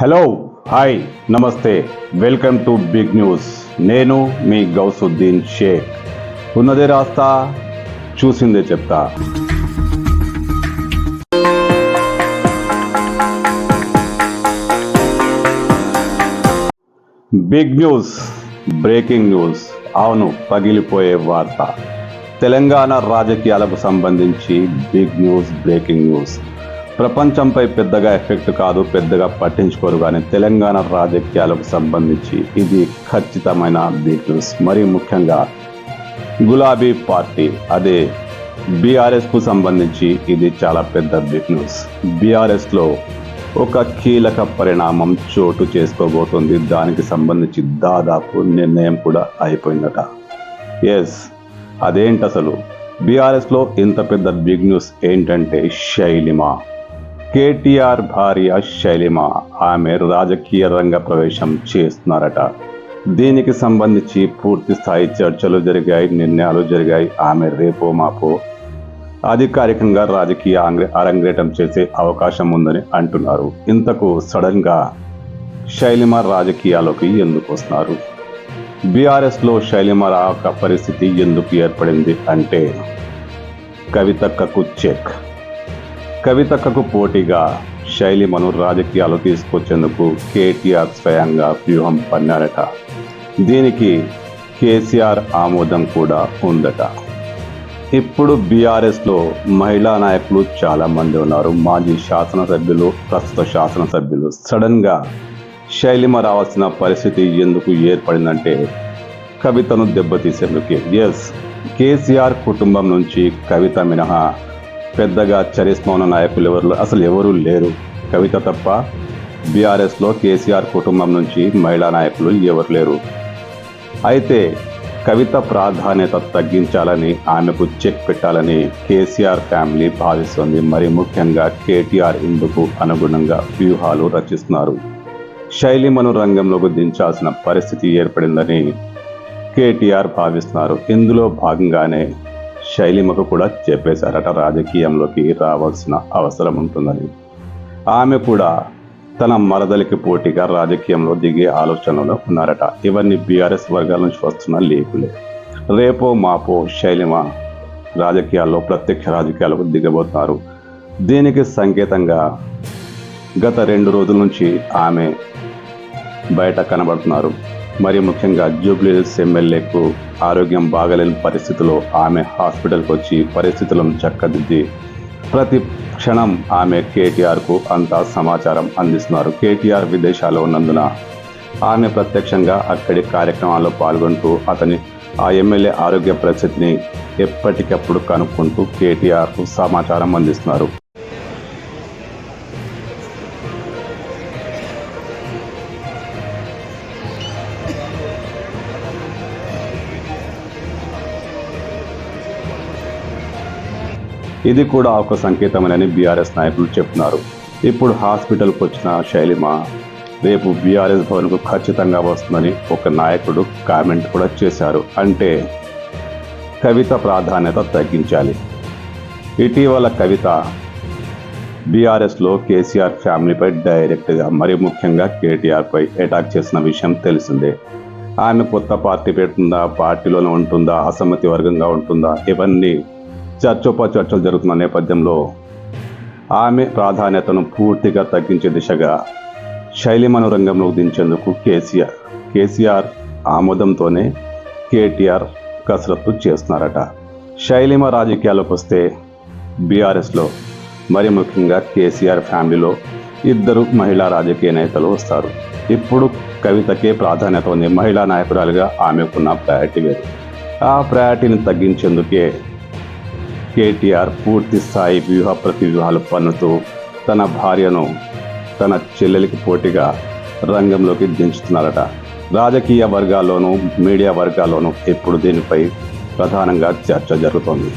Hello, hi, నమస్తే, welcome to big news. నేను మీ గౌసుద్దీన్ షేక్. ఉన్నదే రాస్తా, చూసిందే చెప్తా. Big news, breaking news. అవును, పగిలిపోయే వార్త. తెలంగాణ రాజకీయాలకు సంబంధించి బిగ్ న్యూస్, బ్రేకింగ్ న్యూస్. ప్రపంచంపై పెద్దగా ఎఫెక్ట్ కాదు, పెద్దగా పట్టించుకోరు, కానీ తెలంగాణ రాజకీయాలకు సంబంధించి ఇది ఖచ్చితమైన బిగ్ న్యూస్. మరీ ముఖ్యంగా గులాబీ పార్టీ, అదే బీఆర్ఎస్కు సంబంధించి ఇది చాలా పెద్ద బిగ్ న్యూస్. బీఆర్ఎస్లో ఒక కీలక పరిణామం చోటు చేసుకోబోతుంది. దానికి సంబంధించి దాదాపు నిర్ణయం కూడా అయిపోయిందట. ఎస్, అదేంటి అసలు? బీఆర్ఎస్లో ఇంత పెద్ద బిగ్ న్యూస్ ఏంటంటే, శైలిమ, కేటీఆర్ భార్య శైలిమ, ఆమె రాజకీయ రంగ ప్రవేశం చేస్తున్నారట. దీనికి సంబంధించి పూర్తి స్థాయి చర్చలు జరిగాయి, నిర్ణయాలు జరిగాయి. ఆమె రేపో మాపో అధికారికంగా రాజకీయ అరంగేటం చేసే అవకాశం ఉందని అంటున్నారు. ఇంతకు సడన్గా శైలిమ రాజకీయాల్లోకి ఎందుకు వస్తున్నారు? బీఆర్ఎస్లో శైలిమ రాక పరిస్థితి ఎందుకు ఏర్పడింది అంటే, కవితక్కకు చెక్. కవితక్కకు పోటీగా శైలిమను రాజకీయాలు తీసుకొచ్చేందుకు కేటీఆర్ స్వయంగా వ్యూహం పన్నారట. దీనికి కేసీఆర్ ఆమోదం కూడా ఉందట. ఇప్పుడు బీఆర్ఎస్లో మహిళా నాయకులు చాలామంది ఉన్నారు. మాజీ శాసనసభ్యులు, ప్రస్తుత శాసనసభ్యులు. సడన్గా శైలిమ రావాల్సిన పరిస్థితి ఎందుకు ఏర్పడిందంటే, కవితను దెబ్బతీసేందుకే. ఎస్, కేసీఆర్ కుటుంబం నుంచి కవిత మినహా పెద్దగా చరిస్మా ఉన్న నాయకులు ఎవరు లేరు. కవిత తప్ప బీఆర్ఎస్లో కేసీఆర్ కుటుంబం నుంచి మహిళా నాయకులు ఎవరు లేరు. అయితే కవిత ప్రాధాన్యత తగ్గించాలని, ఆమెకు చెక్ పెట్టాలని కేసీఆర్ ఫ్యామిలీ భావిస్తుంది. మరి ముఖ్యంగా కేటీఆర్ ఇందుకు అనుగుణంగా వ్యూహాలు రచిస్తున్నారు. శైలిమను రంగంలోకి దించాల్సిన పరిస్థితి ఏర్పడిందని కేటీఆర్ భావిస్తున్నారు. ఇందులో భాగంగానే శైలిమకు కూడా చెప్పేశారట, రాజకీయంలోకి రావాల్సిన అవసరం ఉంటుందని. ఆమె కూడా తన మరదలికి పోటీగా రాజకీయంలో దిగే ఆలోచనలో ఉన్నారట. ఇవన్నీ బీఆర్ఎస్ వర్గాల నుంచి వస్తున్న లీకులే. రేపో మాపో శైలిమ రాజకీయాల్లో, ప్రత్యక్ష రాజకీయాలకు దిగబోతున్నారు. దీనికి సంకేతంగా గత 2 రోజుల నుంచి ఆమె బయట కనబడుతున్నారు. మరి ముఖ్యంగా జూబ్లీహిల్స్ ఎమ్మెల్యేకు ఆరోగ్యం బాగలేని పరిస్థితిలో ఆమె హాస్పిటల్కి వచ్చి పరిస్థితులను చక్కదిద్ది ప్రతి క్షణం ఆమె కేటీఆర్కు అంతా సమాచారం అందిస్తున్నారు. కేటీఆర్ విదేశాల్లో ఉన్నందున ఆమె ప్రత్యక్షంగా అక్కడి కార్యక్రమాల్లో పాల్గొంటూ ఆ ఎమ్మెల్యే ఆరోగ్య పరిస్థితిని ఎప్పటికప్పుడు కనుక్కుంటూ కేటీఆర్కు సమాచారం అందిస్తున్నారు. ఇది కూడా ఒక సంకేతమని బీఆర్ఎస్ నాయకులు చెప్తున్నారు. ఇప్పుడు హాస్పిటల్కి వచ్చిన శైలిమ రేపు బీఆర్ఎస్ భవన్కు ఖచ్చితంగా వస్తుందని ఒక నాయకుడు కామెంట్ కూడా చేశారు. అంటే కవిత ప్రాధాన్యత తగ్గించాలి. ఇటీవల కవిత బీఆర్ఎస్లో కేసీఆర్ ఫ్యామిలీపై డైరెక్ట్గా, మరి ముఖ్యంగా కేటీఆర్పై అటాక్ చేసిన విషయం తెలిసిందే. ఆమె కొత్త పార్టీ పెడుతుందా, పార్టీలోనే ఉంటుందా, అసమ్మతి వర్గంగా ఉంటుందా, ఇవన్నీ చర్చలు జరుగుతున్న నేపథ్యంలో ఆమె ప్రాధాన్యతను పూర్తిగా తగ్గించే దిశగా శైలిమను రంగంలోకి దించేందుకు కేసీఆర్ ఆమోదంతోనే కేటీఆర్ కసరత్తు చేస్తున్నారట. శైలిమ రాజకీయాల్లోకి వస్తే బీఆర్ఎస్లో, మరి ముఖ్యంగా కేసీఆర్ ఫ్యామిలీలో 2 మహిళా రాజకీయ నేతలు వస్తారు. ఇప్పుడు కవితకే ప్రాధాన్యత ఉంది. మహిళా నాయకురాలుగా ఆమెకున్న ప్రయారిటీ వేరు. ఆ ప్రయారిటీని తగ్గించేందుకే కేటీఆర్ పూర్తి స్థాయి ప్రతివ్యూహాలు పన్నుతూ తన భార్యను తన చెల్లెలికి పోటీగా రంగంలోకి దించుతున్నారట. రాజకీయ వర్గాల్లోనూ, మీడియా వర్గాల్లోనూ ఇప్పుడు దీనిపై ప్రధానంగా చర్చ జరుగుతోంది.